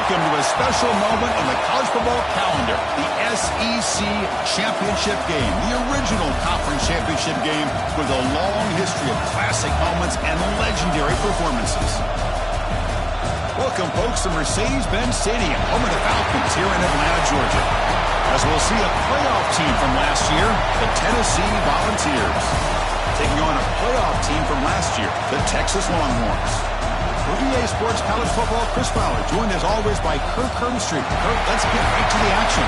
welcome to a special moment on the college football calendar, the SEC Championship game, the original conference championship game with a long history of classic moments and legendary performances. Welcome, folks, to Mercedes-Benz Stadium, home of the Falcons here in Atlanta, Georgia, as we'll see a playoff team from last year, the Tennessee Volunteers, taking on a playoff team from last year, the Texas Longhorns. For EA Sports College Football, Chris Fowler, joined as always by Kirk Herbstreit. Kirk, let's get right to the action.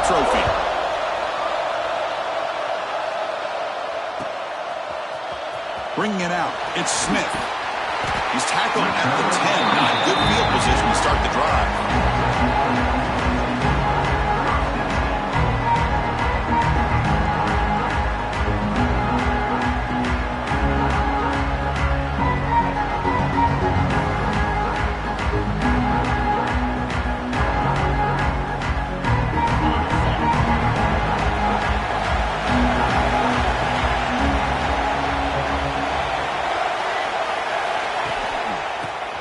Trophy. Bringing it out, it's Smith. He's tackled at the 10. Not good field position to start the drive.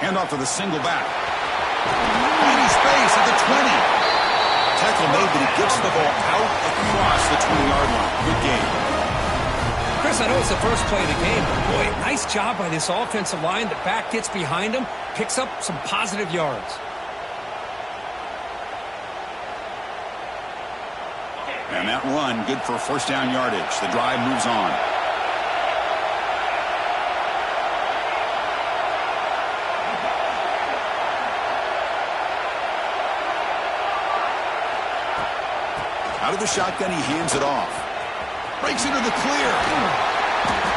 Off with a single back. Mighty space at the 20. Tackle made, but he gets the ball out across the 20-yard line. Good game. Chris, I know it's the first play of the game, but boy, nice job by this offensive line. The back gets behind him, picks up some positive yards. And that run, good for first down yardage. The drive moves on. Out of the shotgun, he hands it off. Breaks into the clear.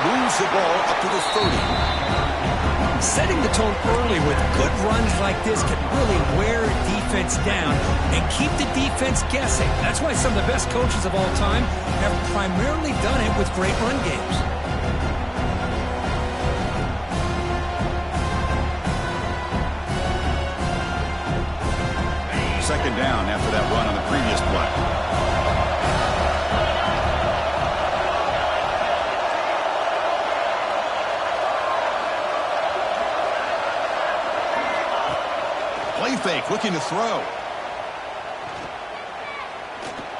Moves the ball up to the 30. Setting the tone early with good runs like this can really wear a defense down and keep the defense guessing. That's why some of the best coaches of all time have primarily done it with great run games. Second down after that run on the previous play. Play fake, looking to throw.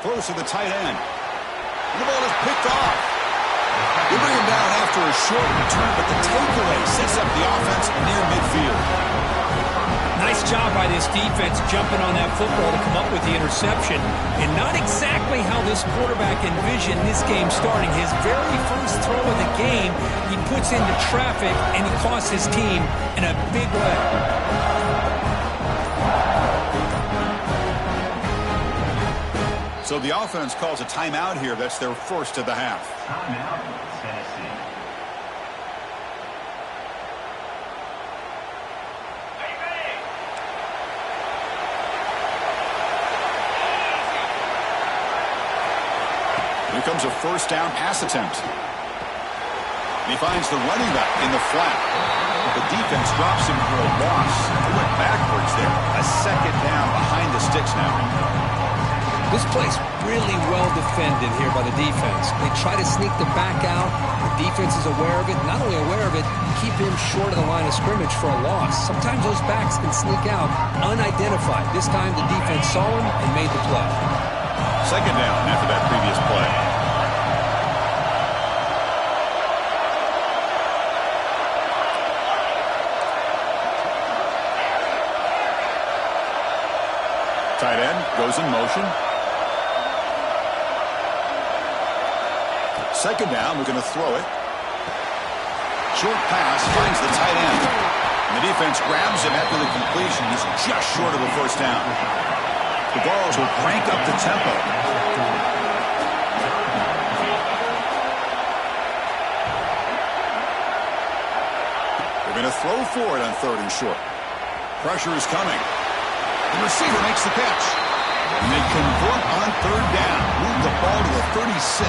Throws to the tight end. And the ball is picked off. They bring him down after a short return, but the takeaway sets up the offense near midfield. Nice job by this defense jumping on that football to come up with the interception. And not exactly how this quarterback envisioned this game starting. His very first throw of the game, he puts into traffic, and he costs his team in a big way. So the offense calls a timeout here. That's their first of the half. Timeout, Tennessee. Here comes a first down pass attempt. He finds the running back in the flat. The defense drops him for a loss. He went backwards there. A second down behind the sticks now. This play's really well defended here by the defense. They try to sneak the back out. The defense is aware of it. Not only aware of it, keep him short of the line of scrimmage for a loss. Sometimes those backs can sneak out unidentified. This time the defense saw him and made the play. Second down after that previous play. Tight end goes in motion. Second down, we're going to throw it. Short pass finds the tight end. And the defense grabs him after the completion. He's just short of a first down. The Vols will crank up the tempo. They're going to throw for it on third and short. Pressure is coming. The receiver makes the catch. And they convert on third down. Move the ball to the 36.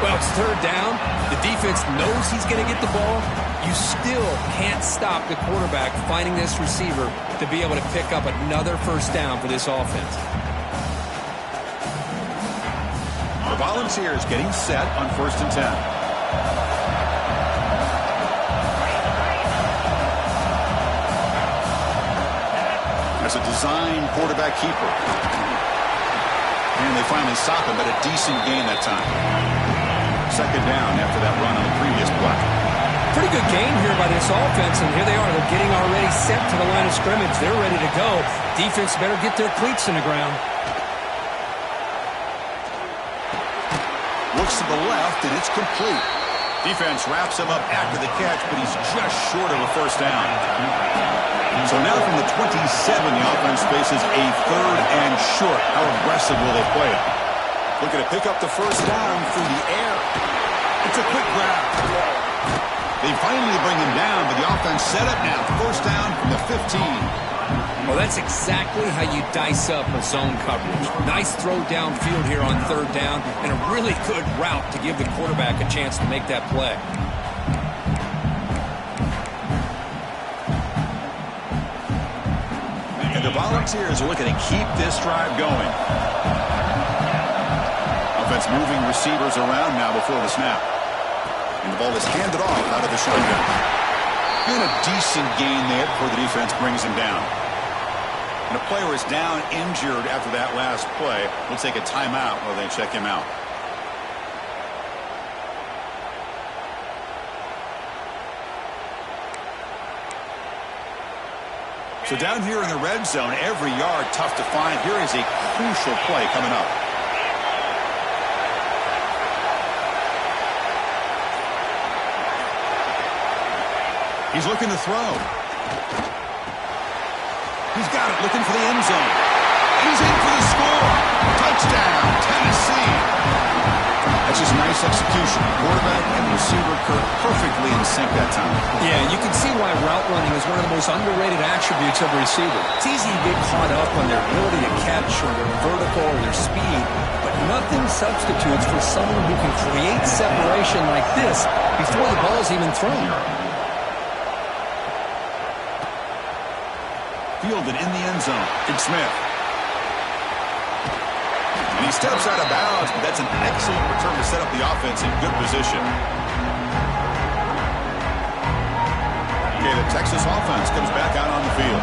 Well, it's third down. The defense knows he's going to get the ball. You still can't stop the quarterback finding this receiver to be able to pick up another first down for this offense. The Volunteers getting set on 1st and 10. That's a design quarterback keeper. And they finally stop him, but a decent gain that time. Second down after that run on the previous play. Pretty good game here by this offense, and here they are. They're getting already set to the line of scrimmage. They're ready to go. Defense better get their cleats in the ground. Looks to the left, and it's complete. Defense wraps him up after the catch, but he's just short of a first down. So now from the 27, the offense faces a 3rd and short. How aggressive will they play it? Looking to pick up the first down through the air. It's a quick grab. They finally bring him down, but the offense set up now. First down from the 15. Well, that's exactly how you dice up a zone coverage. Nice throw downfield here on third down, and a really good route to give the quarterback a chance to make that play. And the Volunteers are looking to keep this drive going. Offense moving receivers around now before the snap. And the ball is handed off out of the shotgun. And a decent gain there before the defense brings him down. And a player is down injured after that last play. We'll take a timeout while they check him out. So down here in the red zone, every yard tough to find. Here is a crucial play coming up. He's looking to throw. He's got it, looking for the end zone. He's in for the score. Touchdown, Tennessee. That's just nice execution. Quarterback and receiver perfectly in sync that time. Yeah, you can see why route running is one of the most underrated attributes of a receiver. It's easy to get caught up on their ability to catch or their vertical or their speed, but nothing substitutes for someone who can create separation like this before the ball's even thrown. Fielded in the end zone. It's Smith. And he steps out of bounds, but that's an excellent return to set up the offense in good position. Okay, the Texas offense comes back out on the field.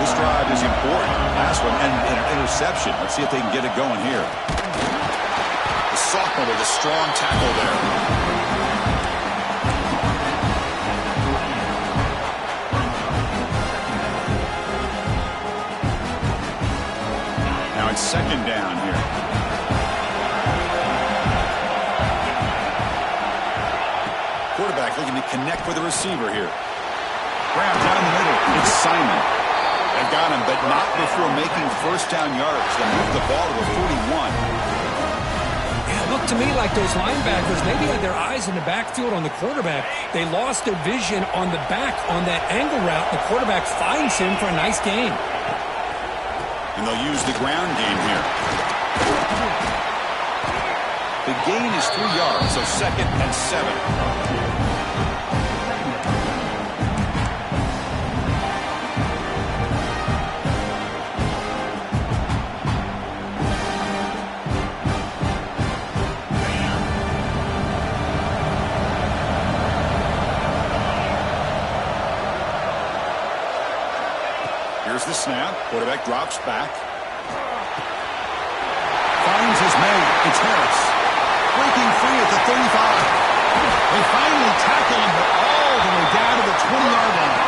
This drive is important. Last one, and an interception. Let's see if they can get it going here. The sophomore with a strong tackle there. Second down here. Quarterback looking to connect with the receiver here. Grab down the middle. It's Simon. They've got him, but not before making first down yards. They move the ball to a 41. Yeah, it looked to me like those linebackers maybe had their eyes in the backfield on the quarterback. They lost their vision on the back on that angle route. The quarterback finds him for a nice gain. And they'll use the ground game here. The gain is 3 yards, so 2nd and 7. Here's the snap. Quarterback drops back. Finds his man. It's Harris. Breaking free at the 35. They finally tackle him, but all the way down to the 20-yard line.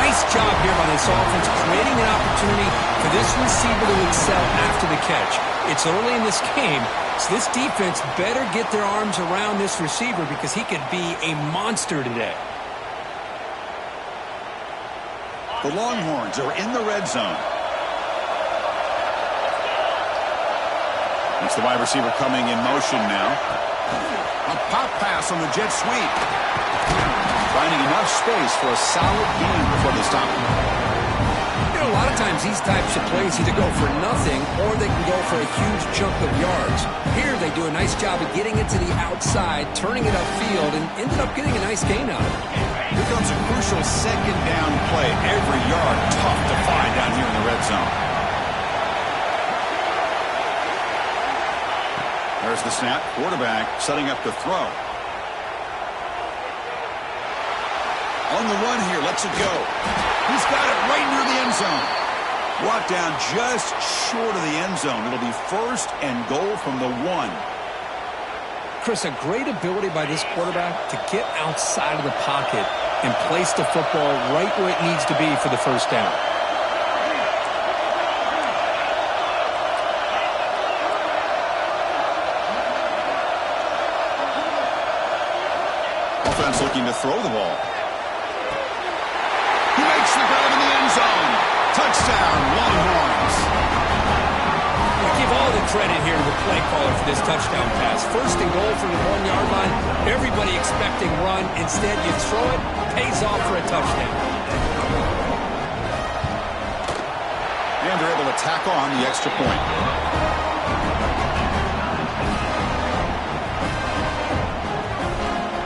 Nice job here by this offense, creating an opportunity for this receiver to excel after the catch. It's early in this game, so this defense better get their arms around this receiver because he could be a monster today. The Longhorns are in the red zone. It's the wide receiver coming in motion now. A pop pass on the jet sweep. finding enough space for a solid gain before they stop him. You know, a lot of times these types of plays either go for nothing or they can go for a huge chunk of yards. Here they do a nice job of getting it to the outside, turning it upfield, and ended up getting a nice gain out of it. Here comes a crucial second down play. Every yard tough to find down here in the red zone. There's the snap. Quarterback setting up to throw. On the run here, lets it go. He's got it right near the end zone. Brought down just short of the end zone. It'll be first and goal from the 1. Chris, a great ability by this quarterback to get outside of the pocket and place the football right where it needs to be for the first down. Offense looking to throw the ball. He makes the grab in the end zone. Touchdown, Longhorns. We give all the credit here to the play caller for this touchdown pass. First and goal from the 1-yard line. Everybody expecting run. Instead, you throw it, pays off for a touchdown. And they're able to tack on the extra point.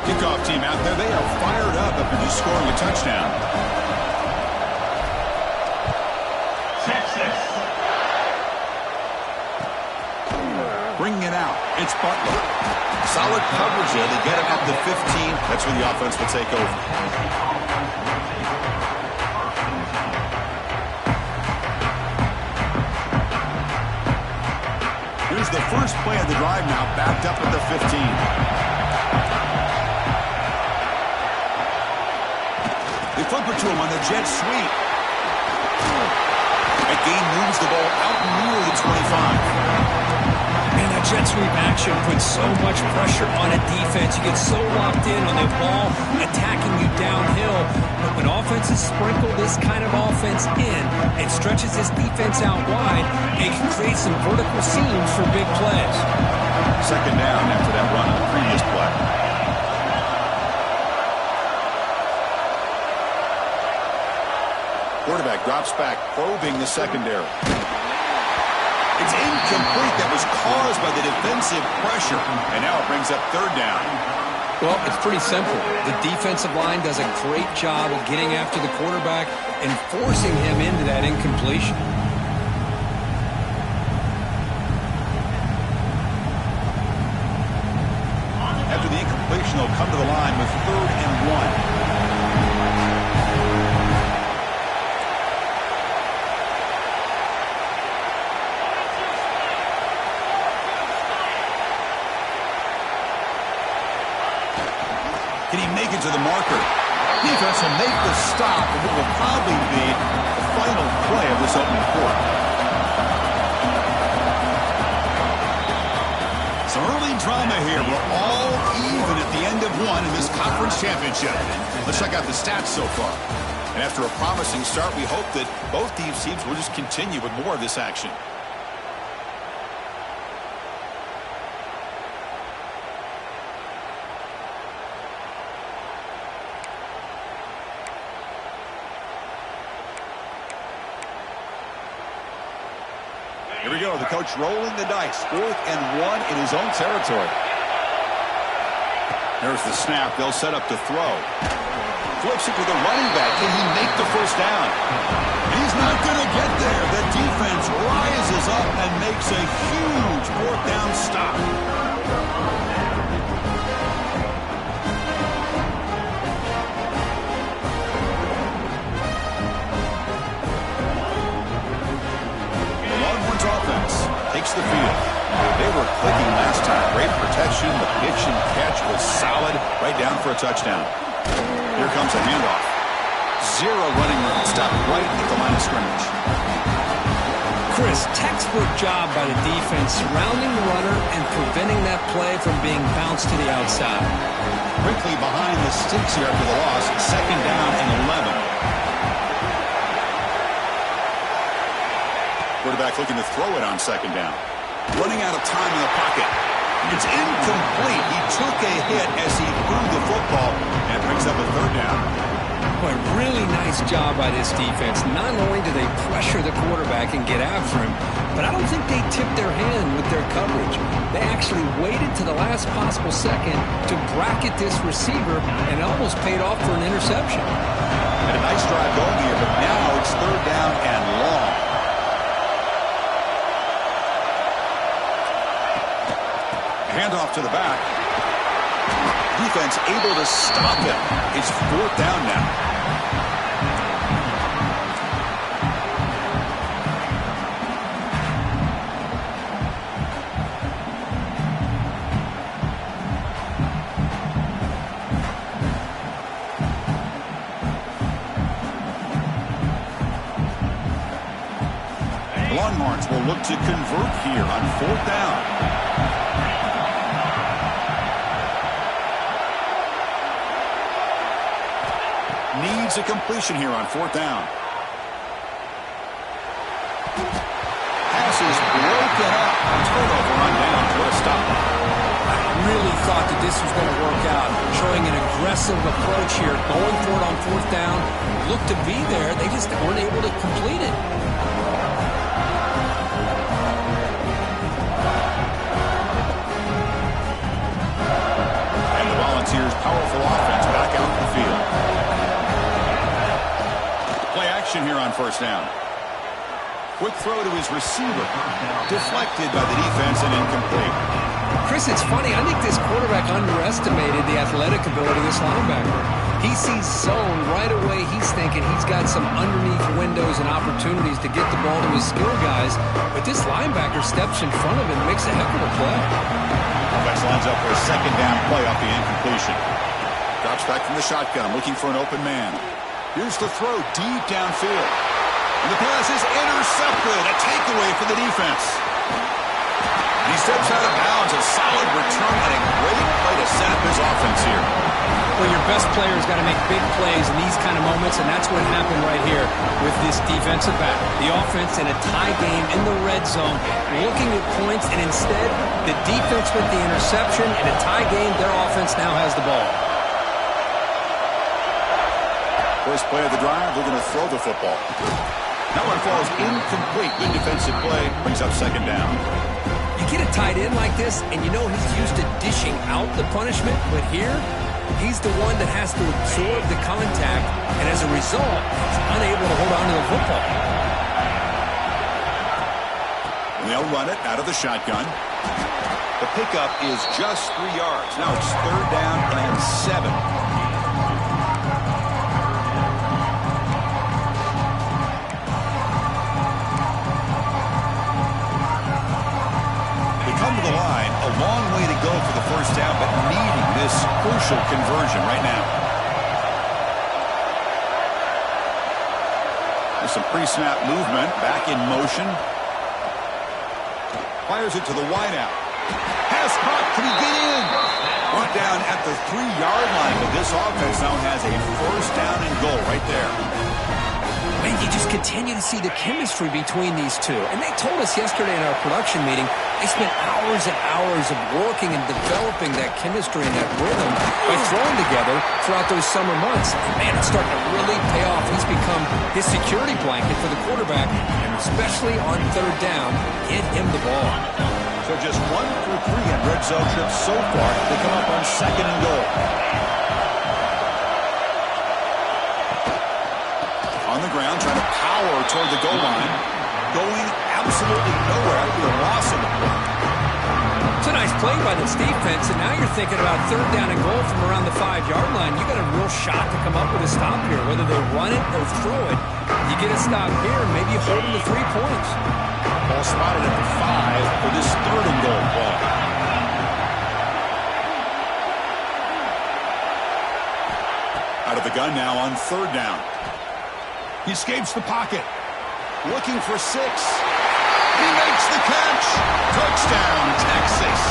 Kickoff team out there. They are fired up after just scoring a touchdown. Bringing it out. It's Butler. Solid coverage there. They get him at the 15. That's where the offense will take over. Here's the first play of the drive now, backed up at the 15. They flip it to him on the jet sweep. That gain moves the ball out near the 25. Man, that jet sweep action puts so much pressure on a defense. You get so locked in on the ball attacking you downhill. But when offenses sprinkle this kind of offense in and stretches this defense out wide, it can create some vertical seams for big plays. Second down after that run on the previous play. Quarterback drops back, probing the secondary. It's incomplete. That was caused by the defensive pressure. And now it brings up third down. Well, it's pretty simple. The defensive line does a great job of getting after the quarterback and forcing him into that incompletion. After the incompletion, they'll come to the line with 3rd and 1. Can he make it to the marker? Defense will make the stop, and it will probably be the final play of this opening quarter. Some early drama here. We're all even at the end of one in this conference championship. Let's check out the stats so far. And after a promising start, we hope that both these teams will just continue with more of this action. Here we go. The coach rolling the dice. 4th and 1 in his own territory. There's the snap. They'll set up to throw. Flips it to the running back. Can he make the first down? He's not going to get there. The defense rises up and makes a huge 4th down stop. Offense takes the field. They were clicking last time. Great protection. The pitch and catch was solid. Right down for a touchdown. Here comes a handoff. 0 running room. Stopped right at the line of scrimmage. Chris, textbook job by the defense surrounding the runner and preventing that play from being bounced to the outside. Quickly behind the sticks here after the loss. 2nd down and 11. Quarterback looking to throw it on 2nd down. Running out of time in the pocket. It's incomplete. He took a hit as he threw the football and brings up a 3rd third down. Boy, really nice job by this defense. Not only do they pressure the quarterback and get after him, but I don't think they tipped their hand with their coverage. They actually waited to the last possible second to bracket this receiver, and it almost paid off for an interception. And a nice drive going here, but now it's third down and long. Handoff to the back. Defense able to stop him. It's fourth down now. Longhorns will look to convert here on fourth down. Needs a completion here on fourth down. Pass is broken up. Turnover on down. What a stop. I really thought that this was going to work out. Showing an aggressive approach here. Going for it on fourth down. Looked to be there. They just weren't able to complete it. And the Volunteers' powerful offense back out in the field. Play action here on first down. Quick throw to his receiver. Deflected by the defense and incomplete. Chris, it's funny. I think this quarterback underestimated the athletic ability of this linebacker. He sees zone right away. He's thinking he's got some underneath windows and opportunities to get the ball to his skill guys. But this linebacker steps in front of him and makes a heck of a play. Offense lines up for a second down play off the incompletion. Drops back from the shotgun, looking for an open man. Here's the throw deep downfield. And the pass is intercepted. A takeaway for the defense. He steps out of bounds. A solid return and a great play to set up his offense here. Well, your best player's got to make big plays in these kind of moments, and that's what happened right here with this defensive back. The offense in a tie game in the red zone, looking at points, and instead, the defense with the interception. In a tie game, their offense now has the ball. First play of the drive, they're going to throw the football. That one falls incomplete. Good defensive play. Brings up second down. You get a tight end like this, and you know he's used to dishing out the punishment, but here, he's the one that has to absorb the contact, and as a result, he's unable to hold on to the football. And they'll run it out of the shotgun. The pickup is just 3 yards. Now it's third down and 7. Come to the line, a long way to go for the first down, but needing this crucial conversion right now. There's some pre-snap movement, back in motion. Fires it to the wideout. Pass caught, can he get in? Brought down at the 3-yard line, but this offense now has a first down and goal right there. Man, you just continue to see the chemistry between these two. And they told us yesterday in our production meeting, they spent hours and hours of working and developing that chemistry and that rhythm by throwing together throughout those summer months. And man, it's starting to really pay off. He's become his security blanket for the quarterback, and especially on third down, get him the ball. So just 1 for 3 in red zone trips so far. They come up on second and goal. On the ground, trying to power toward the goal line. Going absolutely nowhere after a loss of the play. It's a nice play by this defense, and now you're thinking about third down and goal from around the 5-yard line. You got a real shot to come up with a stop here, whether they run it or throw it. You get a stop here, maybe you hold them to 3 points. Ball spotted at the 5 for this third and goal ball. Out of the gun now on third down. He escapes the pocket. Looking for 6. He makes the catch. Touchdown, Texas.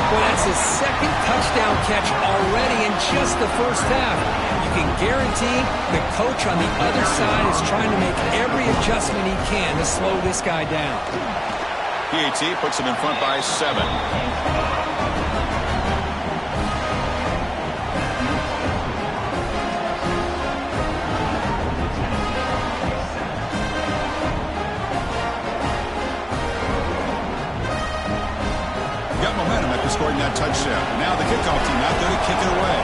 Well, that's his second touchdown catch already in just the first half. You can guarantee the coach on the other side is trying to make every adjustment he can to slow this guy down. PAT puts him in front by 7. touchdown. Now the kickoff team out there to kick it away.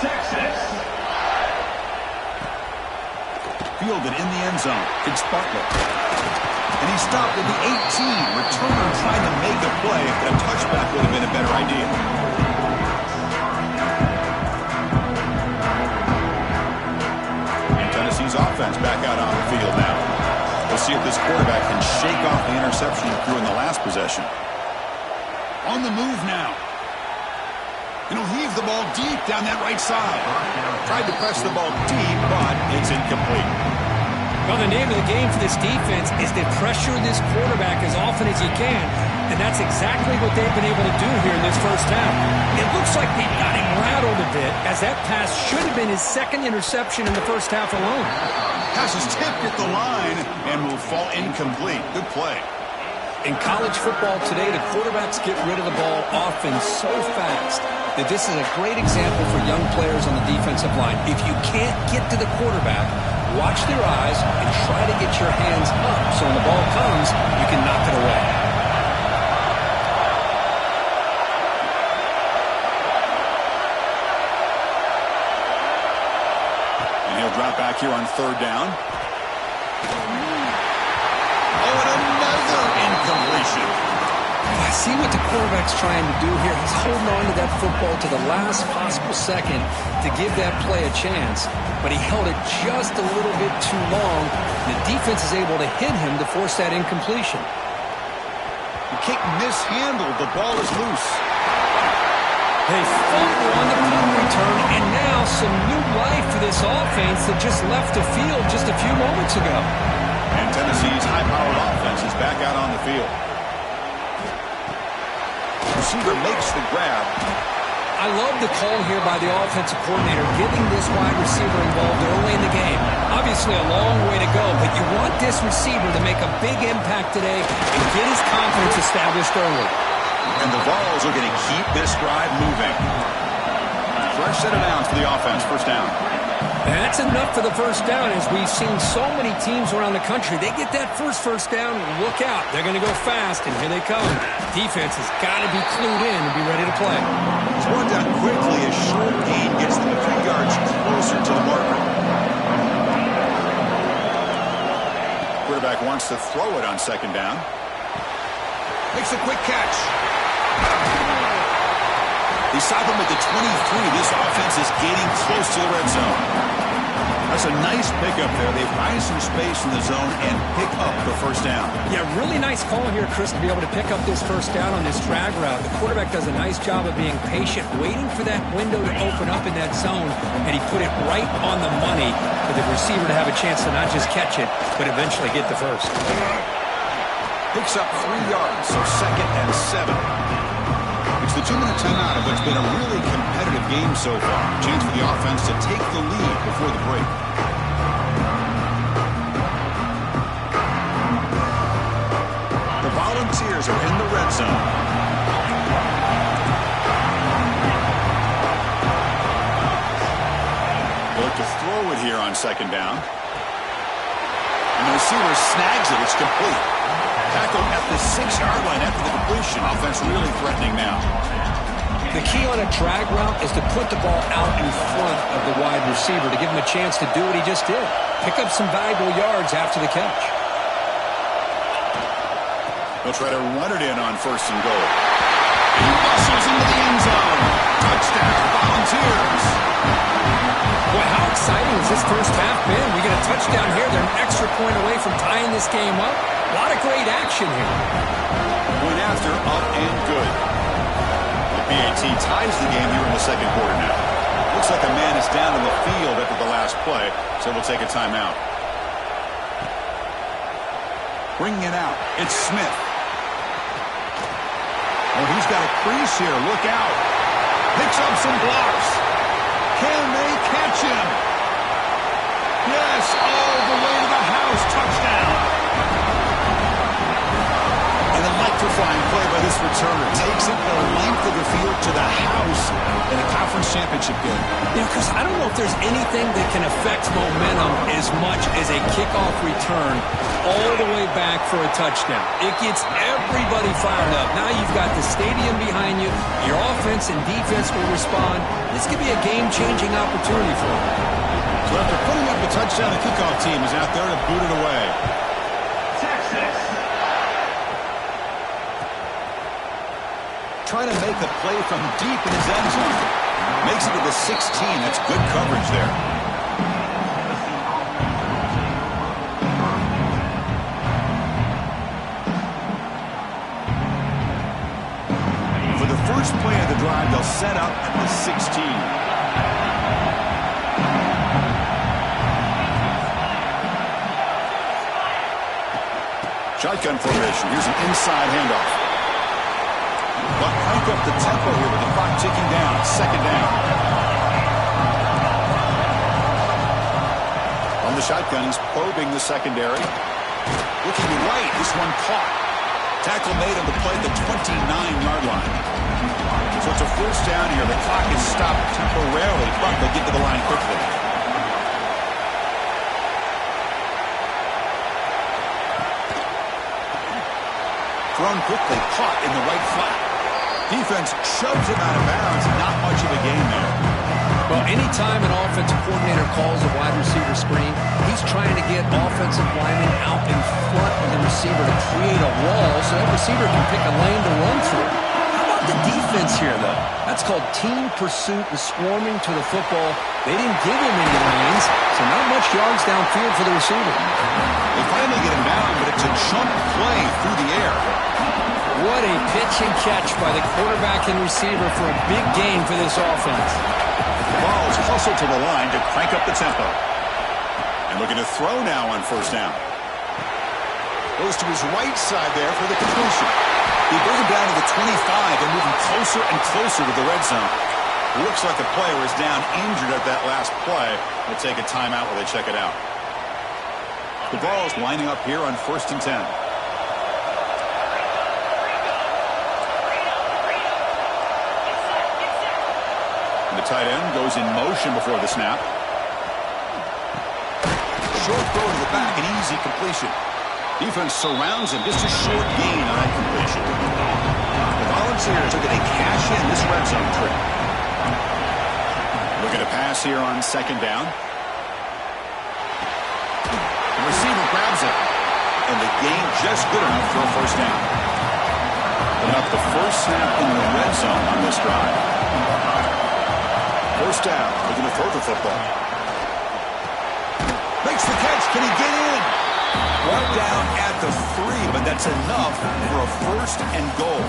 Texas. Fielded in the end zone. It's Bartlett. And he stopped at the 18. Returner trying to make a play, but a touchback would have been a better idea. And Tennessee's offense back out on the field now. We'll see if this quarterback can shake off the interception he threw in the last possession. On the move now. And he'll heave the ball deep down that right side. Tried to press the ball deep, but it's incomplete. Well, the name of the game for this defense is to pressure this quarterback as often as you can, and that's exactly what they've been able to do here in this first half. It looks like they've got him rattled a bit, as that pass should have been his second interception in the first half alone. Pass is tipped at the line and will fall incomplete. Good play. In college football today, the quarterbacks get rid of the ball often so fast that this is a great example for young players on the defensive line. If you can't get to the quarterback, watch their eyes and try to get your hands up so when the ball comes, you can knock it away. And he'll drop back here on third down. Oh, and another incompletion. I see what the quarterback's trying to do here. He's holding on to that football to the last possible second to give that play a chance, but he held it just a little bit too long. The defense is able to hit him to force that incompletion. The kick mishandled. The ball is loose. They fumble on the punt return, and now some new life for this offense that just left the field just a few moments ago. And Tennessee's high-powered offense is back out on the field. Receiver makes the grab. I love the call here by the offensive coordinator, getting this wide receiver involved early in the game. Obviously a long way to go, but you want this receiver to make a big impact today and get his confidence established early. And the Vols are going to keep this drive moving. Fresh set of downs for the offense. First down. That's enough for the first down, as we've seen so many teams around the country. They get that first down, look out. They're going to go fast, and here they come. Defense has got to be clued in and be ready to play. It's brought down quickly as short gain gets them a few yards closer to the marker. Quarterback wants to throw it on second down. Makes a quick catch. They stop him at the 23. This offense is getting close to the red zone. That's a nice pickup there. They find some space in the zone and pick up the first down. Yeah, really nice call here, Chris, to be able to pick up this first down on this drag route. The quarterback does a nice job of being patient, waiting for that window to open up in that zone, and he put it right on the money for the receiver to have a chance to not just catch it, but eventually get the first. Picks up 3 yards, so second and 7. It's the 2-minute timeout of what's been a really competitive game so far. Chance for the offense to take the lead before the break. The Volunteers are in the red zone. They look to throw it here on second down. And the receiver snags it. It's complete. Tackle at the 6-yard line after the completion. Offense really threatening now. The key on a drag route is to put the ball out in front of the wide receiver to give him a chance to do what he just did. Pick up some valuable yards after the catch. They'll try to run it in on first and goal. He muscles into the end zone. Touchdown, Volunteers. Boy, how exciting has this first half been? We get a touchdown here. They're an extra point away from tying this game up. A lot of great action here. Point after, up and good. The BAT ties the game here in the second quarter now. Looks like a man is down in the field after the last play, so we'll take a timeout. Bringing it out, it's Smith. Oh, he's got a crease here. Look out. Picks up some blocks. Can they catch him? Yes, all the way to the house. Touchdown. And I'd like to Electrifying play by this returner. Takes it the length of the field to the house in a conference championship game. Yeah, Chris, I don't know if there's anything that can affect momentum as much as a kickoff return all the way back for a touchdown. It gets everybody fired up. Now you've got the stadium behind you. Your offense and defense will respond. This could be a game-changing opportunity for them. So after putting up the touchdown, the kickoff team is out there to boot it away. Texas. Trying to make a play from deep in his end zone. Makes it to the 16. That's good coverage there. For the first play of the drive, they'll set up at the 16. Shotgun formation. Here's an inside handoff. But crank up the tempo here with the clock ticking down. Second down. On the shotgun, he's probing the secondary. Looking right. This one caught. Tackle made on the play at the 29-yard line. So it's a first down here. The clock is stopped temporarily, but they'll get to the line quickly. Thrown quickly, caught in the right flat. Defense shoves him out of bounds. Not much of a gain there. Well, anytime an offensive coordinator calls a wide receiver screen, he's trying to get offensive linemen out in front of the receiver to create a wall so that receiver can pick a lane to run through. How about the defense here, though? That's called team pursuit and swarming to the football. They didn't give him any lanes, so not much yards downfield for the receiver. They finally get him down, but it's a chunk play through the air. What a pitch and catch by the quarterback and receiver for a big gain for this offense. The ball is hustled to the line to crank up the tempo. And looking to throw now on first down. Goes to his right side there for the completion. He brings him down to the 25 and moving closer and closer to the red zone. Looks like the player is down injured at that last play. They'll take a timeout while they check it out. The ball is lining up here on 1st and 10. And the tight end goes in motion before the snap. Short throw to the back, an easy completion. Defense surrounds him, just a short gain on that completion. The Volunteers are going to cash in this red zone trip. Looking to pass here on second down. The receiver grabs it, and the gain just good enough for a first down. Putting up the first snap in the red zone on this drive. First down, looking to throw the football. Makes the catch, can he get in? Right down at the 3, but that's enough for a first and goal.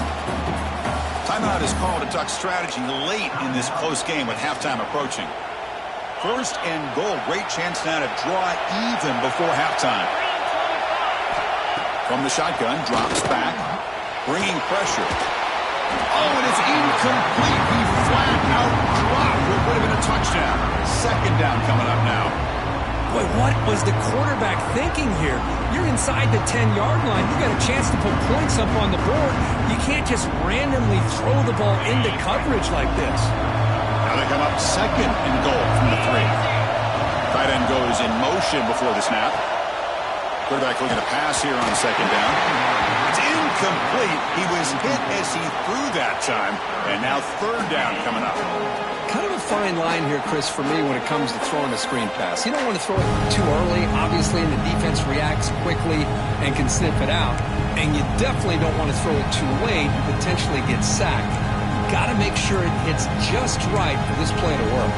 Timeout is called to duck strategy late in this close game with halftime approaching. First and goal, great chance now to draw even before halftime. From the shotgun, drops back, bringing pressure. Oh, and it's incomplete. He flat out dropped what would have been a touchdown. Second down coming up now. Boy, what was the quarterback thinking here? You're inside the 10-yard line. You got a chance to put points up on the board. You can't just randomly throw the ball into coverage like this. Now they come up second and goal from the 3. Tight end goes in motion before the snap. Quarterback looking to pass here on second down. It's incomplete. He was hit as he threw that time. And now third down coming up. Kind of a fine line here, Chris, for me when it comes to throwing a screen pass. You don't want to throw it too early, obviously, and the defense reacts quickly and can sniff it out. And you definitely don't want to throw it too late and potentially get sacked. Got to make sure it hits just right for this play to work.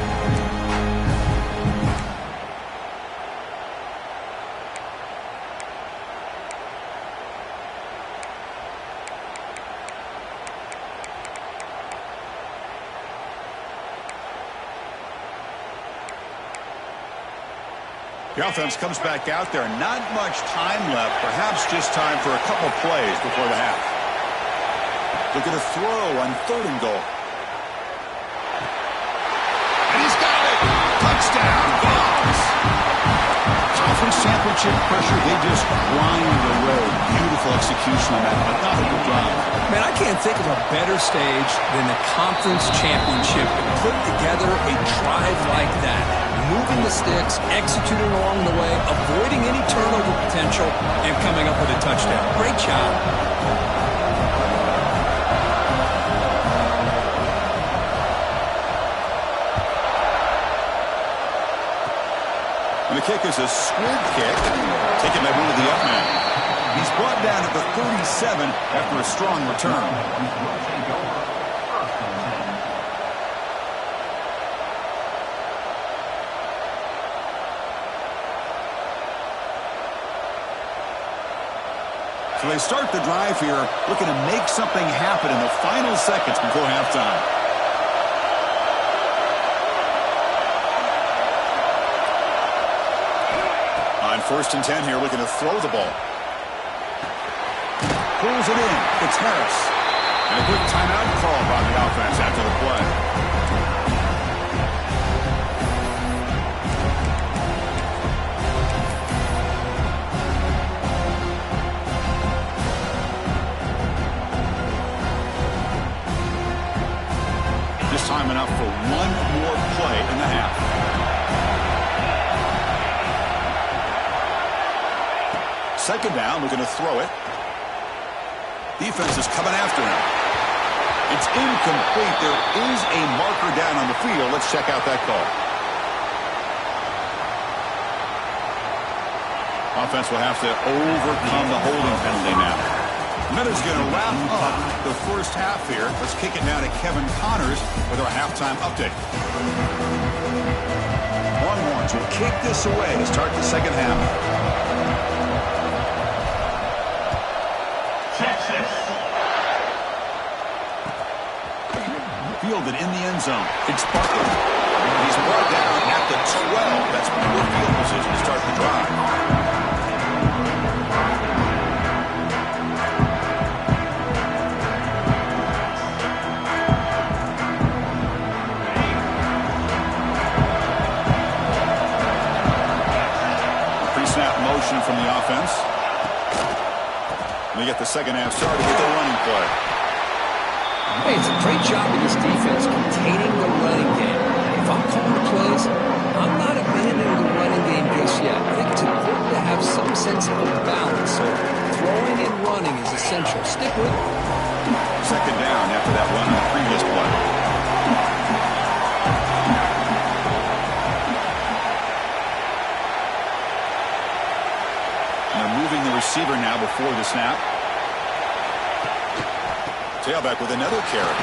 The offense comes back out there. Not much time left. Perhaps just time for a couple plays before the half. Looking to throw on third and goal. And he's got it! Touchdown, Vols! Conference championship pressure, they just grind away. Beautiful execution on that methodical drive. Man, I can't think of a better stage than the conference championship to put together a drive like that. Moving the sticks, executing along the way, avoiding any turnover potential, and coming up with a touchdown. Great job. And the kick is a squib kick, taken by one of the up men. He's brought down at the 37 after a strong return. So they start the drive here, looking to make something happen in the final seconds before halftime. On 1st and 10 here, looking to throw the ball. Pulls it in. It's Harris. And a quick timeout call by the offense after the play. Time enough for one more play in the half. Second down, we're going to throw it. Defense is coming after him. It's incomplete. There is a marker down on the field. Let's check out that call. Offense will have to overcome the holding penalty now. Minutes going to wrap up the first half here. Let's kick it now to Kevin Connors with our halftime update. Longhorns will kick this away to start the second half. Texas. Fielded in the end zone. It's Barkley. He's brought down at the 12. That's poor field position to start the drive. From the offense. We get the second half started with the running play. Hey, it's a great job of this defense containing the running game. If I'm calling the plays, I'm not abandoning the running game just yet. I think it's important to have some sense of balance. So throwing and running is essential. Stick with it. Second down after that run on the previous play. Moving the receiver now before the snap. Tailback with another carry.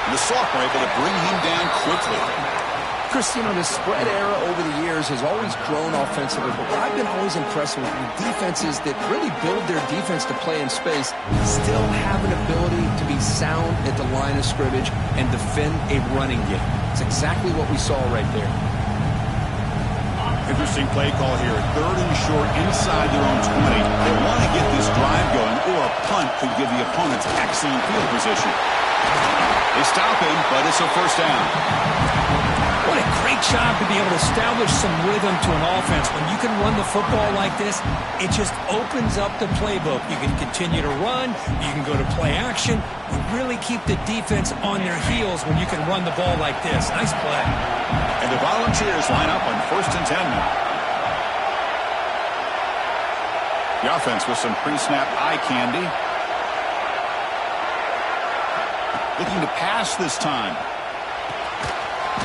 And the sophomore able to bring him down quickly. Chris, you know, the spread era over the years has always grown offensively, but what I've been always impressed with defenses that really build their defense to play in space still have an ability to be sound at the line of scrimmage and defend a running game. It's exactly what we saw right there. Interesting play call here. 3rd and short inside their own 20. They want to get this drive going, or a punt could give the opponents excellent field position. They stop him, but it's a first down. What a great job to be able to establish some rhythm to an offense. When you can run the football like this, it just opens up the playbook. You can continue to run. You can go to play action. You really keep the defense on their heels when you can run the ball like this. Nice play. And the Volunteers line up on 1st and 10 now. The offense with some pre-snap eye candy. Looking to pass this time.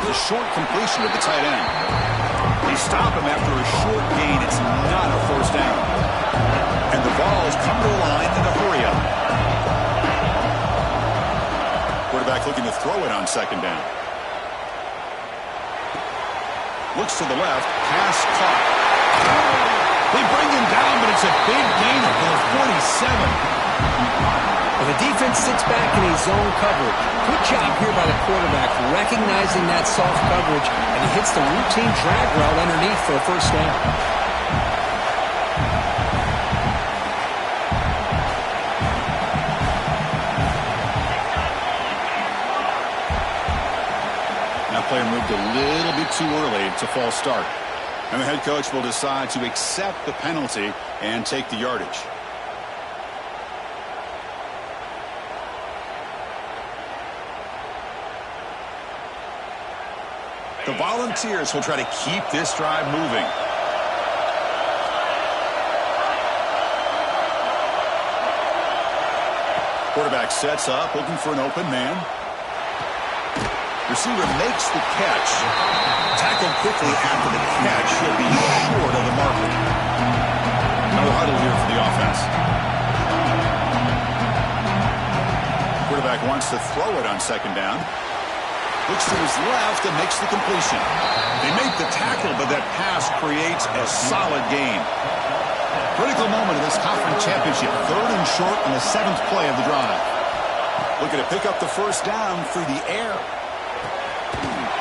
The short completion to the tight end. They stop him after a short gain. It's not a first down. And the ball's come to the line in a hurry up. Quarterback looking to throw it on second down. Looks to the left. Pass caught. They bring him down, but it's a big gain of 47. Well, the defense sits back in a zone coverage. Good job here by the quarterback recognizing that soft coverage, and he hits the routine drag route underneath for a first down. That player moved a little bit too early. It's a false start. And the head coach will decide to accept the penalty and take the yardage. The Volunteers will try to keep this drive moving. Quarterback sets up, looking for an open man. Receiver makes the catch. Tackled quickly after the catch. He'll be short of the marker. No huddle here for the offense. Quarterback wants to throw it on second down. Looks to his left and makes the completion. They make the tackle, but that pass creates a solid gain. Critical moment of this conference championship. 3rd and short on the 7th play of the drive. Looking to pick up the first down through the air.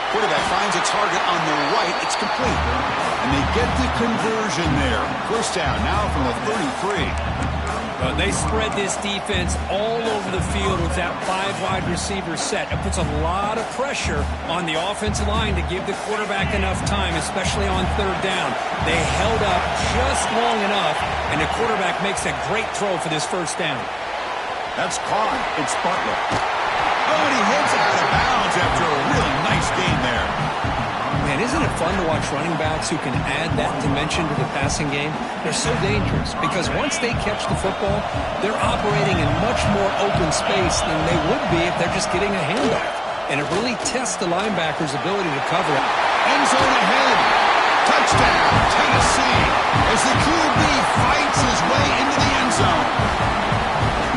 Quarterback finds a target on the right. It's complete. And they get the conversion there. First down now from the 33. They spread this defense all over the field with that 5 wide receiver set. It puts a lot of pressure on the offensive line to give the quarterback enough time, especially on 3rd down. They held up just long enough, and the quarterback makes a great throw for this first down. That's caught. It's Butler. Oh, and he hits it out of bounds after a really nice gain there. Man, isn't it fun to watch running backs who can add that dimension to the passing game? They're so dangerous because once they catch the football, they're operating in much more open space than they would be if they're just getting a handoff. And it really tests the linebacker's ability to cover it. End zone ahead. Touchdown, Tennessee, as the QB fights his way into the end zone.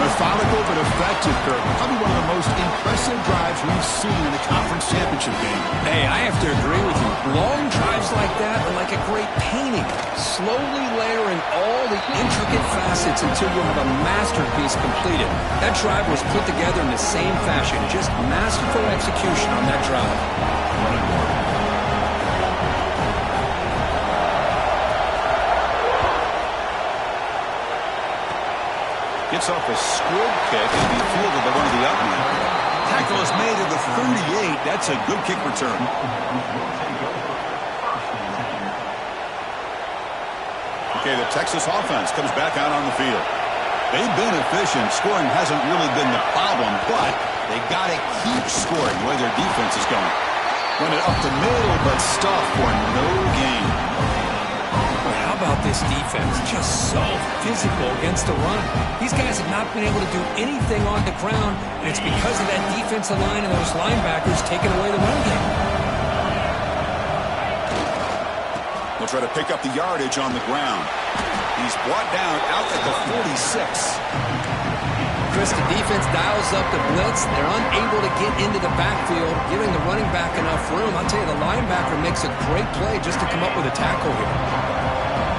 Methodical but effective, Kirk. Probably one of the most impressive drives we've seen in the conference championship game. Hey, I have to agree with you. Long drives like that are like a great painting. Slowly layering all the intricate facets until you have a masterpiece completed. That drive was put together in the same fashion. Just masterful execution on that drive. Gets off a squib kick and be fielded by one of the up men. Tackle is made at the 38. That's a good kick return. Okay, the Texas offense comes back out on the field. They've been efficient. Scoring hasn't really been the problem, but they got to keep scoring the way their defense is going. Run it up the middle, but stuff for no gain. How about this defense? Just so physical against the run. These guys have not been able to do anything on the ground, and it's because of that defensive line and those linebackers taking away the run game. They'll try to pick up the yardage on the ground. He's brought down out at the 46. Chris, the defense dials up the blitz. They're unable to get into the backfield, giving the running back enough room. I'll tell you, the linebacker makes a great play just to come up with a tackle here.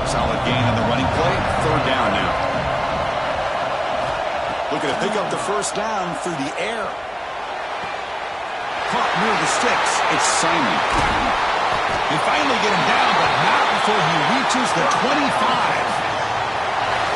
Solid gain on the running play. 3rd down now. Looking to pick up the first down through the air. Caught near the sticks. It's Simon. They finally get him down, but not before he reaches the 25.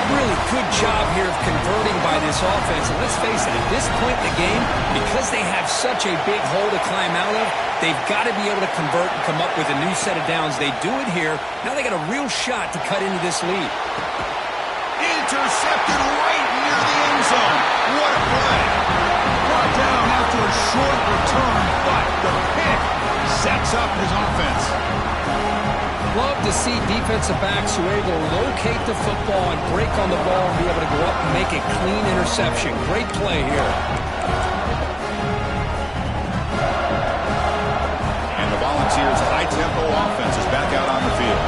Really good job here of converting by this offense. And let's face it, at this point in the game, because they have such a big hole to climb out of, they've got to be able to convert and come up with a new set of downs. They do it here. Now they got a real shot to cut into this lead. Intercepted right near the end zone. What a play. Brought down after a short return, but the pick sets up his offense. Love to see defensive backs who are able to locate the football and break on the ball and be able to go up and make a clean interception. Great play here. And the Volunteers' high-tempo offense is back out on the field.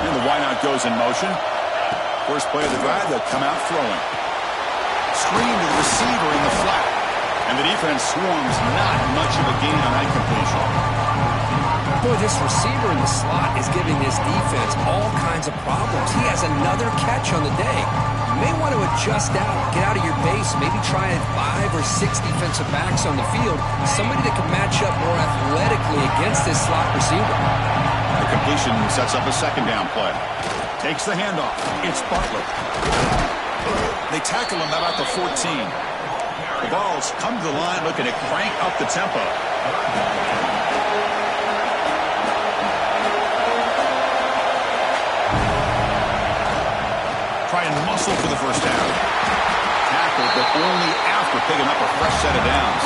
And the wideout goes in motion. First play of the drive, they'll come out throwing. Screen to the receiver in the flat. And the defense swarms not much of a gain on that completion. Boy, this receiver in the slot is giving this defense all kinds of problems. He has another catch on the day. You may want to adjust out, get out of your base, maybe try 5 or 6 defensive backs on the field, somebody that can match up more athletically against this slot receiver. The completion sets up a second down play. Takes the handoff. It's Butler. They tackle him about the 14. The balls come to the line looking to crank up the tempo. try and muscle for the first down. Tackled, but only after picking up a fresh set of downs.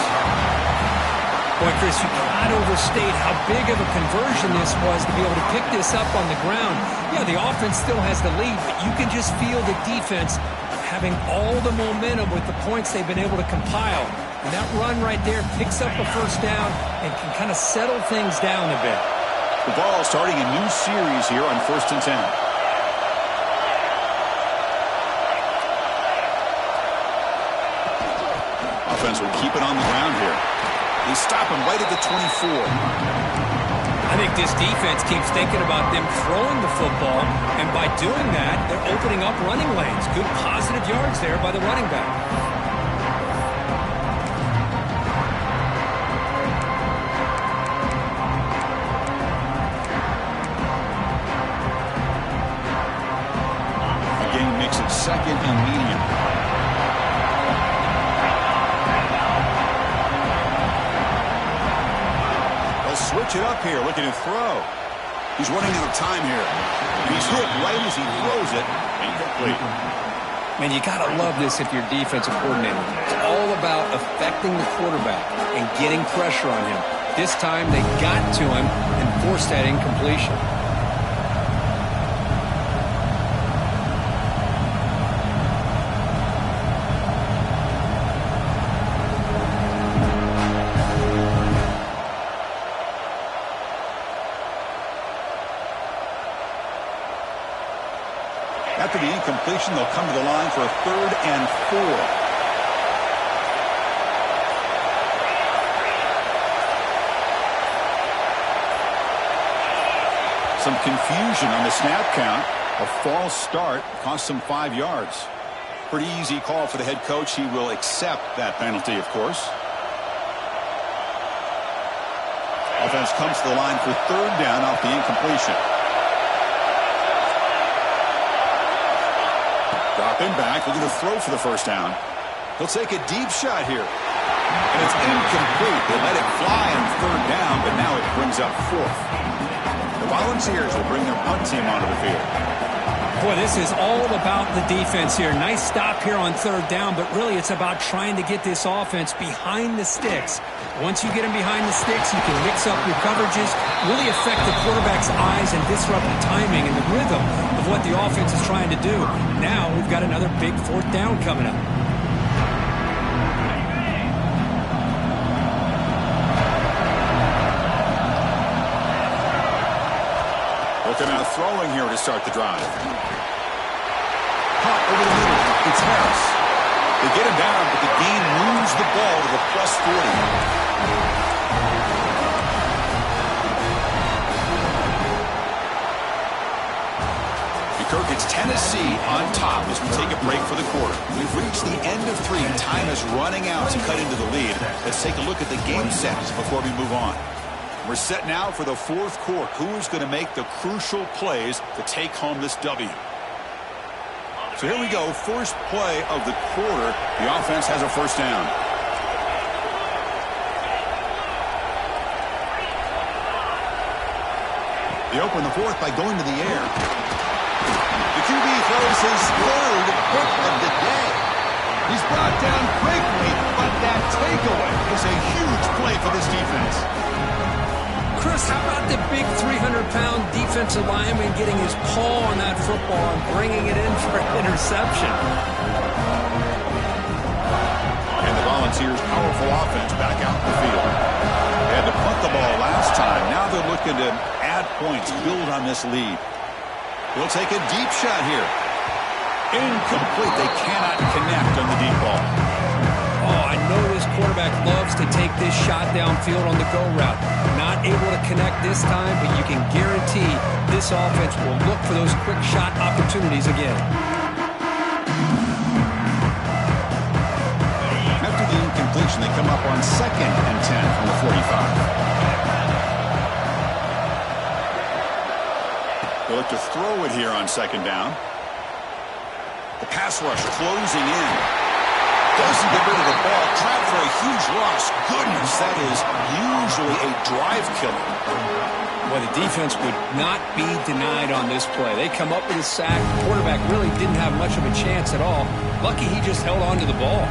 Boy, Chris, you cannot overstate how big of a conversion this was to be able to pick this up on the ground. Yeah, the offense still has the lead, but you can just feel the defense having all the momentum with the points they've been able to compile. And that run right there picks up a first down and can kind of settle things down a bit. The ball starting a new series here on 1st and 10. Offense will keep it on the ground here. They stop him right at the 24. I think this defense keeps thinking about them throwing the football, and by doing that, they're opening up running lanes. Good positive yards there by the running back. The game makes it 2nd and medium. Switch it up here, looking to throw. He's running out of time here. And he's hit right as he throws it. Incomplete. Man, you got to love this if you're defensive coordinator. It's all about affecting the quarterback and getting pressure on him. This time they got to him and forced that incompletion. After the incompletion, they'll come to the line for a 3rd and 4. Some confusion on the snap count. A false start cost them 5 yards. Pretty easy call for the head coach. He will accept that penalty, of course. Offense comes to the line for 3rd down off the incompletion. Dropping back, looking to throw for the first down. He'll take a deep shot here. And it's incomplete. They let it fly on 3rd down, but now it brings up 4th. The Volunteers will bring their punt team onto the field. Boy, this is all about the defense here. Nice stop here on 3rd down, but really it's about trying to get this offense behind the sticks. Once you get them behind the sticks, you can mix up your coverages, really affect the quarterback's eyes and disrupt the timing and the rhythm of what the offense is trying to do. Now we've got another big 4th down coming up. Looking out throwing here to start the drive. Caught over the middle. It's Harris. They get him down, but the gain moves the ball to the +40. Kirk, it's Tennessee on top as we take a break for the quarter. We've reached the end of 3. Time is running out to cut into the lead. Let's take a look at the game sets before we move on. We're set now for the 4th quarter. Who is going to make the crucial plays to take home this W? So here we go. First play of the quarter. The offense has a first down. They open the 4th by going to the air. The QB throws his 3rd hit of the day. He's brought down quickly, but that takeaway is a huge play for this defense. Chris, how about the big 300-pound defensive lineman getting his paw on that football and bringing it in for an interception? And the Volunteers' powerful offense back out in the field. They had to punt the ball last time. Now they're looking to add points, build on this lead. We'll take a deep shot here. Incomplete. They cannot connect on the deep ball. Oh, I know this quarterback loves to take this shot downfield on the go route. Not able to connect this time, but you can guarantee this offense will look for those quick shot opportunities again. After the incompletion, they come up on 2nd and 10 from the 45. They look to throw it here on 2nd down. The pass rush closing in. Doesn't get rid of the ball. Trapped for a huge loss. Goodness, that is usually a drive killer. Well, the defense would not be denied on this play. They come up with a sack. The quarterback really didn't have much of a chance at all. Lucky he just held on to the ball.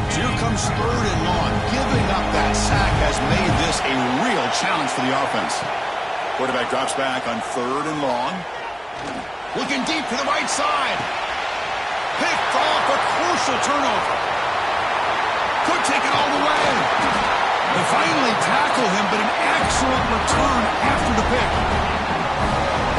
So here comes 3rd and long. Giving up that sack has made this a real challenge for the offense. Quarterback drops back on 3rd and long. Looking deep to the right side. Picked off, a crucial turnover. Could take it all the way. They finally tackle him, but an excellent return after the pick.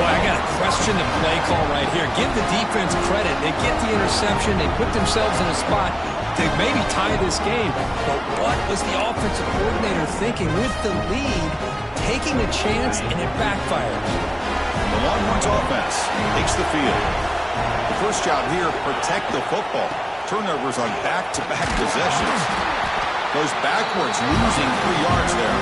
Boy, I got to question the play call right here. Give the defense credit. They get the interception. They put themselves in a spot to maybe tie this game. But what was the offensive coordinator thinking with the lead, taking a chance, and it backfires? The Longhorns offense takes the field. The first job here, protect the football. Turnovers on back-to-back possessions. Goes backwards, losing 3 yards there.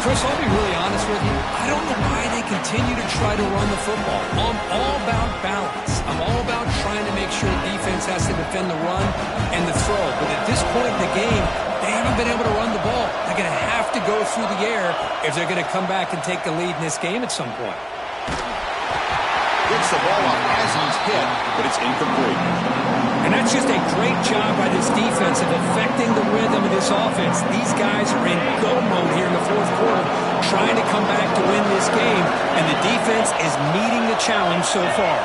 Chris, I'll be really honest with you. I don't know why they continue to try to run the football. I'm all about balance. I'm all about trying to make sure defense has to defend the run and the throw. But at this point in the game, they haven't been able to run the ball. They're going to have to go through the air if they're going to come back and take the lead in this game at some point. Gets the ball up as he's hit, but it's incomplete. And that's just a great job by this defense of affecting the rhythm of this offense. These guys are in go mode here in the 4th quarter, trying to come back to win this game, and the defense is meeting the challenge so far.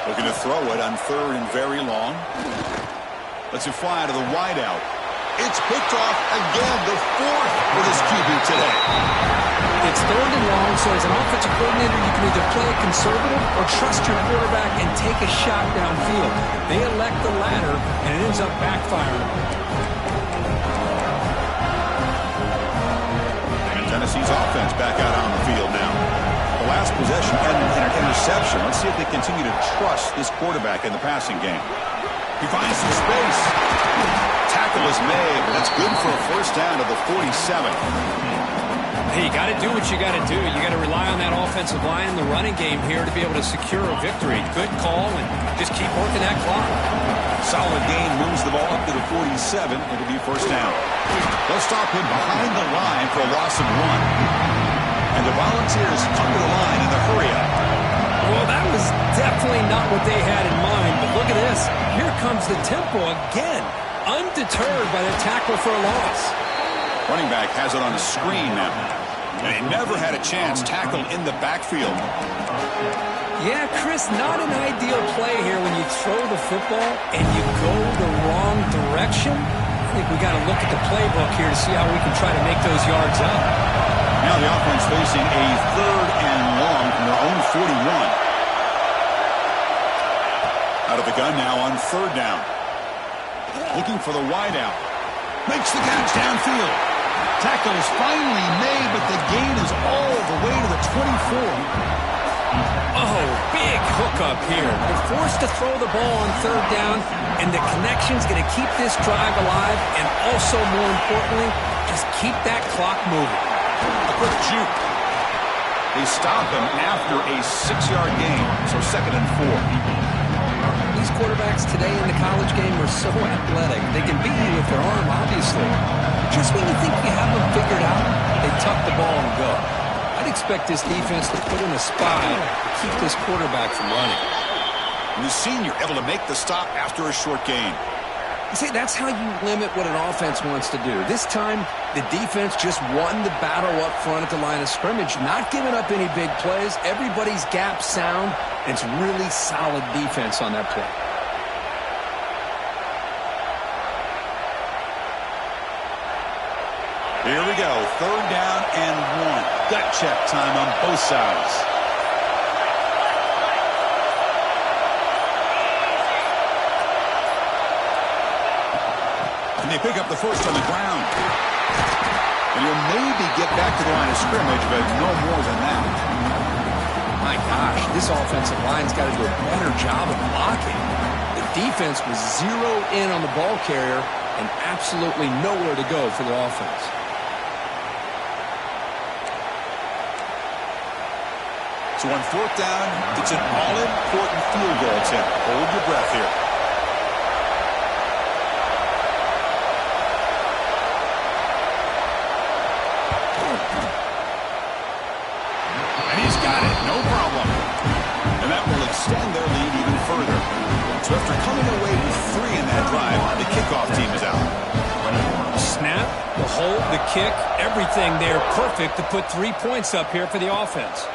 Looking to throw it on 3rd and very long. Lets it fly to the wideout. It's picked off again, the 4th for this QB today. It's 3rd and long, so as an offensive coordinator, you can either play it conservative or trust your quarterback and take a shot downfield. They elect the latter, and it ends up backfiring. And Tennessee's offense back out on the field now. The last possession ended in an interception. Let's see if they continue to trust this quarterback in the passing game. He finds some space. Tackle is made, but that's good for a first down to the 47. Hey, you got to do what you got to do. You got to rely on that offensive line in the running game here to be able to secure a victory. Good call, and just keep working that clock. Solid gain, moves the ball up to the 47. It'll be first down. They'll stop him behind the line for a loss of 1. And the Volunteers come to the line in the hurry-up. Well, that was definitely not what they had in mind, but look at this. Here comes the tempo again, undeterred by the tackle for a loss. Running back has it on a screen now. And he never had a chance tackled in the backfield. Yeah, Chris, not an ideal play here when you throw the football and you go the wrong direction. I think we got to look at the playbook here to see how we can try to make those yards up. Now the offense facing a 3rd and long from their own 41. Out of the gun now on 3rd down. Looking for the wideout. Makes the catch downfield. Tackle is finally made, but the gain is all the way to the 24. Oh, big hookup here. They're forced to throw the ball on 3rd down, and the connection's going to keep this drive alive, and also, more importantly, just keep that clock moving. A quick juke. They stop him after a 6-yard gain, so 2nd and 4. These quarterbacks today in the college game are so athletic. They can beat you with their arm, obviously. Just when you think you have them figured out, they tuck the ball and go. I'd expect this defense to put in a spy to keep this quarterback from running. And the senior able to make the stop after a short gain. You see, that's how you limit what an offense wants to do. This time, the defense just won the battle up front at the line of scrimmage, not giving up any big plays. Everybody's gap sound, and it's really solid defense on that play. Here we go, 3rd down and 1. Gut check time on both sides. And they pick up the first on the ground. And he'll maybe get back to the line of scrimmage, but no more than that. My gosh, this offensive line's got to do a better job of blocking. The defense was zeroed in on the ball carrier and absolutely nowhere to go for the offense. So on fourth down, it's an all-important field goal attempt. Hold your breath here. And he's got it, no problem. And that will extend their lead even further. So after coming away with 3 in that drive, the kickoff team is out. Snap, the hold, the kick, everything there perfect to put 3 points up here for the offense.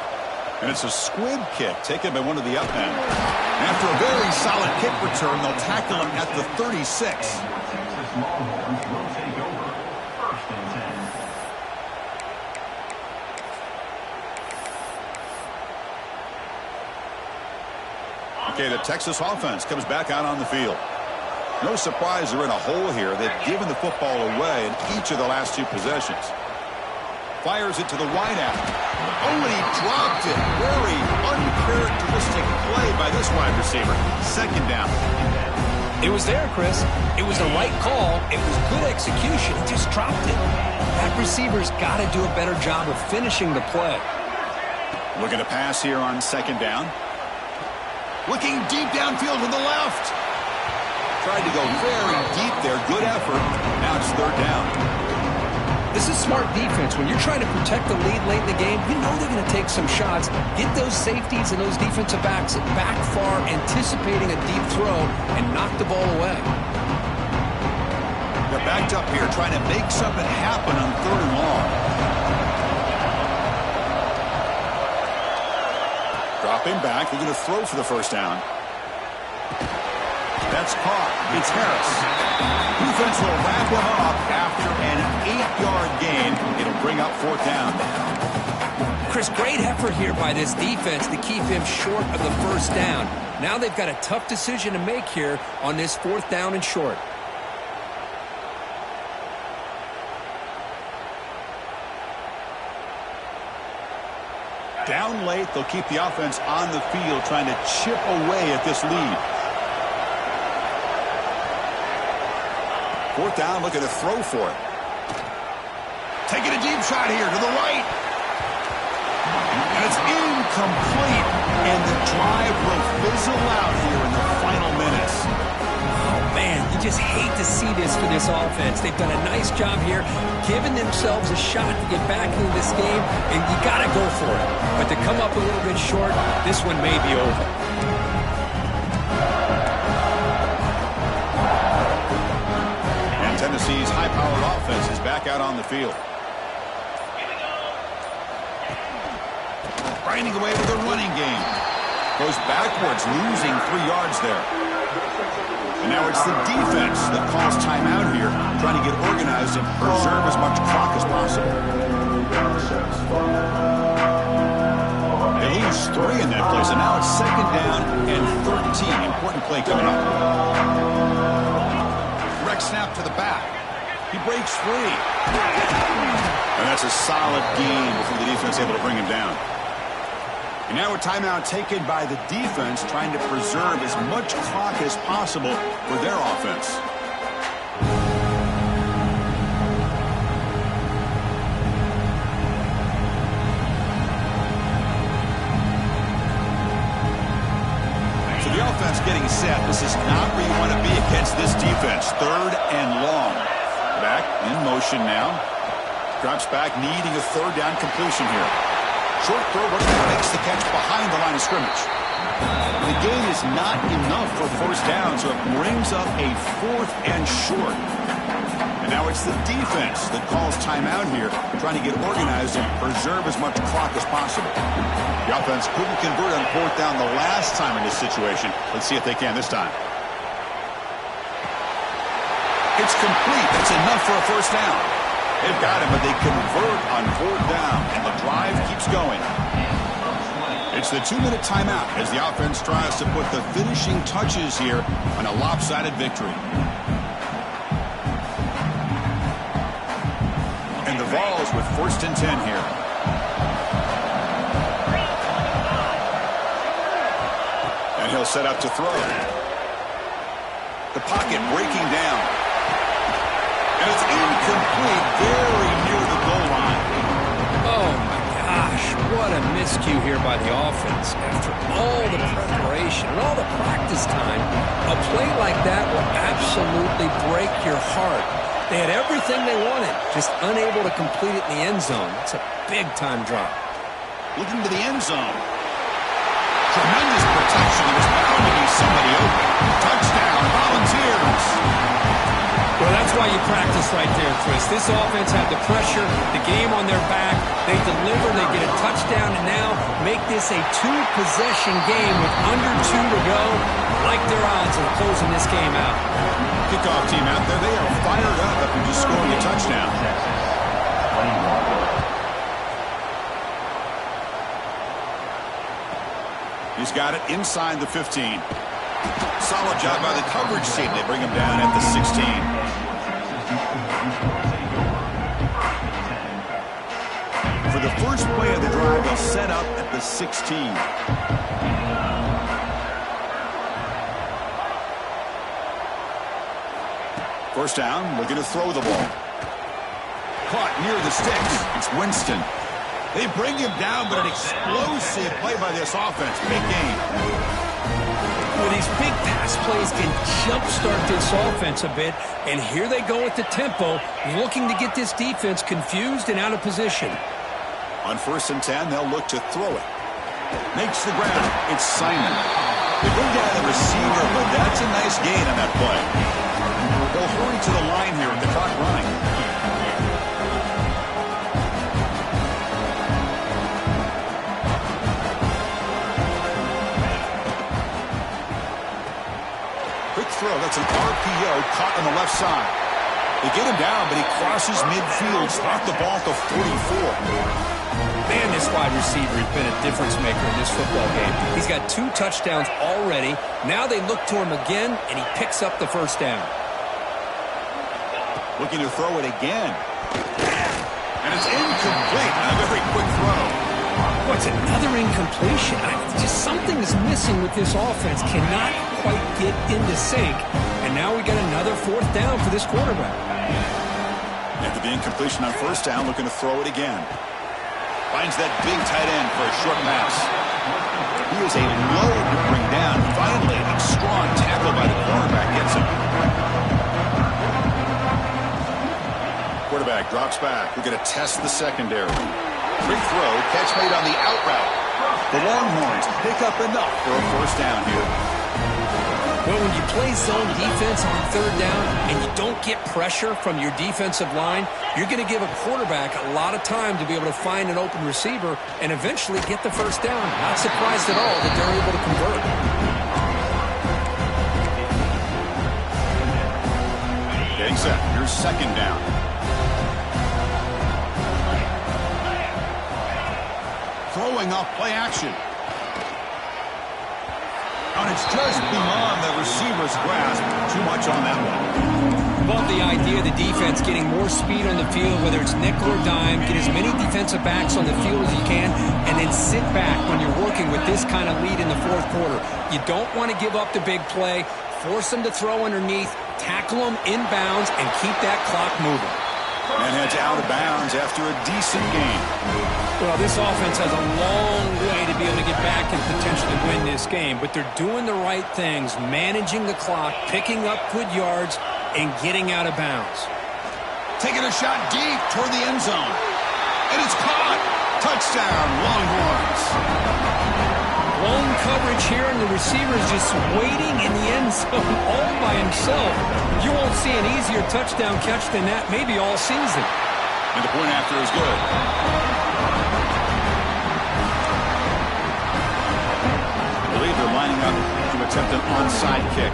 And it's a squib kick taken by one of the up men. After a very solid kick return, they'll tackle him at the 36. Okay, the Texas offense comes back out on the field. No surprise they're in a hole here. They've given the football away in each of the last 2 possessions. Fires it to the wideout. Oh, and he dropped it. Very uncharacteristic play by this wide receiver. Second down. It was there, Chris. It was the right call. It was good execution. He just dropped it. That receiver's got to do a better job of finishing the play. Looking to pass here on second down. Looking deep downfield to the left. Tried to go very deep there. Good effort. Now it's third down. This is smart defense. When you're trying to protect the lead late in the game, you know they're going to take some shots. Get those safeties and those defensive backs back far, anticipating a deep throw, and knock the ball away. They're backed up here trying to make something happen on third and long. Dropping back. They're going to throw for the first down. That's caught. It's Harris. Defense will wrap him up after an 8-yard gain. It'll bring up fourth down. Chris, great effort here by this defense to keep him short of the first down. Now they've got a tough decision to make here on this fourth down and short. Down late, they'll keep the offense on the field trying to chip away at this lead. Fourth down, looking to throw for it. Taking a deep shot here to the right. And it's incomplete. And the drive will fizzle out here in the final minutes. Oh, man, you just hate to see this for this offense. They've done a nice job here, giving themselves a shot to get back into this game, and you got to go for it. But to come up a little bit short, this one may be over. Tennessee's high-powered offense is back out on the field. Grinding away with a running game. Goes backwards, losing 3 yards there. And now it's the defense that calls timeout here, trying to get organized and preserve as much clock as possible. They lose 3 in that place, and now it's second down and 13. Important play coming up. Snap to the back. He breaks free. And that's a solid gain before the defense able to bring him down. And now a timeout taken by the defense, trying to preserve as much clock as possible for their offense. So the offense getting set. This is not where you want to be against this defense. Third and long. Back in motion now. Drops back, needing a third down completion here. Short throw, makes the catch behind the line of scrimmage. The gain is not enough for first down, so it brings up a fourth and short. And now it's the defense that calls timeout here, trying to get organized and preserve as much clock as possible. The offense couldn't convert on fourth down the last time in this situation. Let's see if they can this time. It's complete. That's enough for a first down. They've got him, but they convert on fourth down, and the drive keeps going. It's the 2-minute timeout as the offense tries to put the finishing touches here on a lopsided victory. And the Vols with 1st and 10 here. And he'll set up to throw. The pocket breaking down. And it's incomplete, very near the goal line. Oh, my gosh. What a miscue here by the offense. After all the preparation and all the practice time, a play like that will absolutely break your heart. They had everything they wanted, just unable to complete it in the end zone. It's a big-time drop. Looking to the end zone. Tremendous protection. There's bound to be somebody open. Touchdown, Volunteers. Well, that's why you practice right there, Chris. This offense had the pressure, the game on their back. They deliver, they get a touchdown, and now make this a 2-possession game with under 2 to go. Like their odds of closing this game out. Kickoff team out there, they are fired up after just scoring a touchdown. He's got it inside the 15. Solid job by the coverage team. They bring him down at the 16. For the first play of the drive, they'll set up at the 16. First down, looking to throw the ball. Caught near the sticks. It's Winston. They bring him down, but an explosive play by this offense. Big game. Well, these big pass plays can jumpstart this offense a bit, and here they go with the tempo, looking to get this defense confused and out of position. On 1st and 10, they'll look to throw it. Makes the grab. It's Simon. They bring down the receiver, but that's a nice gain on that play. They'll hurry to the line here with the clock running. Quick throw. That's an RPO caught on the left side. They get him down, but he crosses midfield. Spot the ball to 44. Man, this wide receiver has been a difference maker in this football game. He's got 2 touchdowns already. Now they look to him again, and he picks up the first down. Looking to throw it again. And it's incomplete. A very quick throw. What's another incompletion? Just something is missing with this offense. Cannot quite get into sync. And now we got another 4th down for this quarterback. After the incompletion on 1st down, looking to throw it again. Finds that big tight end for a short pass. He is a load to bring down. Finally, a strong tackle by the cornerback gets him. Quarterback drops back. We're going to test the secondary. Big throw. Catch made on the out route. The Longhorns pick up enough for a 1st down here. Well, when you play zone defense on 3rd down and you don't get pressure from your defensive line, you're going to give a quarterback a lot of time to be able to find an open receiver and eventually get the 1st down. Not surprised at all that they're able to convert. Getting set. Here's 2nd down. Throwing off play action. And it's just beyond the receiver's grasp. Too much on that one. Love the idea of the defense getting more speed on the field, whether it's nickel or dime. Get as many defensive backs on the field as you can, and then sit back when you're working with this kind of lead in the 4th quarter. You don't want to give up the big play. Force them to throw underneath, tackle them inbounds, and keep that clock moving. And heads out of bounds after a decent game. Well, this offense has a long way to be able to get back and potentially win this game, but they're doing the right things, managing the clock, picking up good yards, and getting out of bounds. Taking a shot deep toward the end zone. And it's caught. Touchdown, Longhorns. Blown coverage here, and the receiver is just waiting in the end zone all by himself. You won't see an easier touchdown catch than that maybe all season. And the point after is good. I believe they're lining up to attempt an onside kick.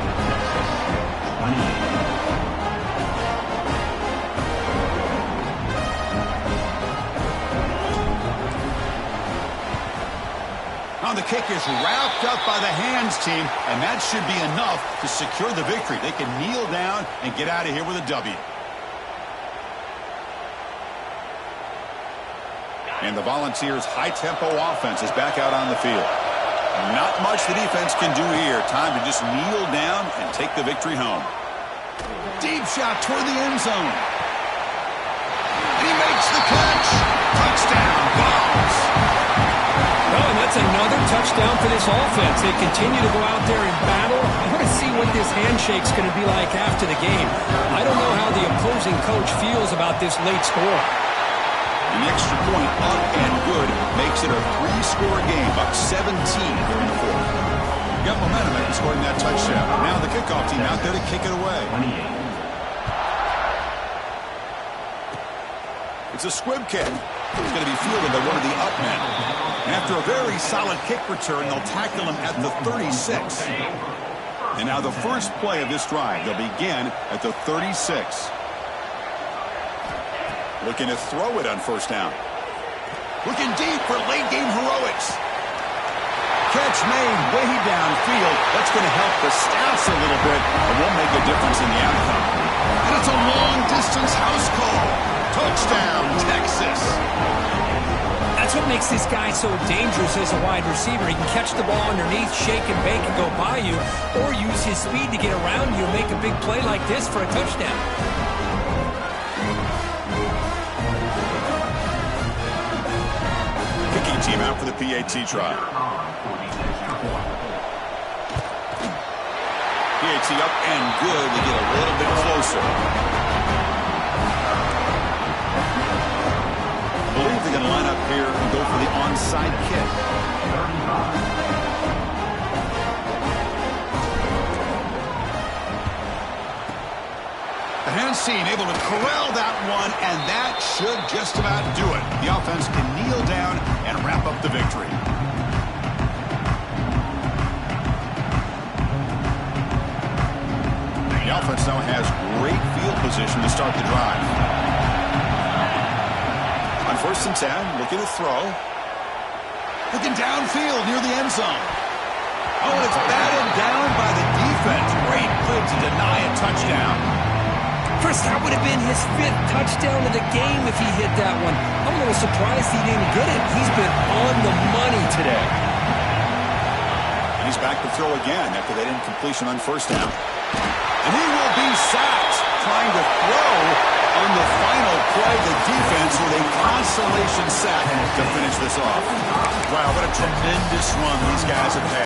Now the kick is wrapped up by the hands team, and that should be enough to secure the victory. They can kneel down and get out of here with a W. And the Volunteers' high-tempo offense is back out on the field. Not much the defense can do here. Time to just kneel down and take the victory home. Deep shot toward the end zone. And he makes the catch. Touchdown, Vols. Oh, and that's another touchdown for this offense. They continue to go out there and battle. I want to see what this handshake's going to be like after the game. I don't know how the opposing coach feels about this late score. An extra point up and good makes it a 3-score game, up 17 here in the fourth. Got momentum after scoring that touchdown. Now the kickoff team out there to kick it away. It's a squib kick. It's going to be fielded by one of the up men. After a very solid kick return, they'll tackle him at the 36. And now the first play of this drive, they'll begin at the 36. Looking to throw it on first down. Looking deep for late-game heroics. Catch made way downfield. That's going to help the stats a little bit, but won't make a difference in the outcome. And it's a long-distance house call. Touchdown, Texas. That's what makes this guy so dangerous as a wide receiver. He can catch the ball underneath, shake and bake and go by you, or use his speed to get around you and make a big play like this for a touchdown. Kicking team out for the PAT try. PAT up and good to get a little bit closer. I believe they're going to line up here and go for the onside kick. The hands seen, able to corral that one, and that should just about do it. The offense can kneel down and wrap up the victory. The offense now has great field position to start the drive. On 1st and 10, looking to throw. Looking downfield near the end zone. Oh, and it's batted down by the defense. Great play to deny a touchdown. Chris, that would have been his 5th touchdown of the game if he hit that one. I'm a little surprised he didn't get it. He's been on the money today. And he's back to throw again after that incompletion on 1st down. And he will be sacked trying to throw on the final play. The defense with a consolation sack to finish this off. Wow, what a tremendous run these guys have had.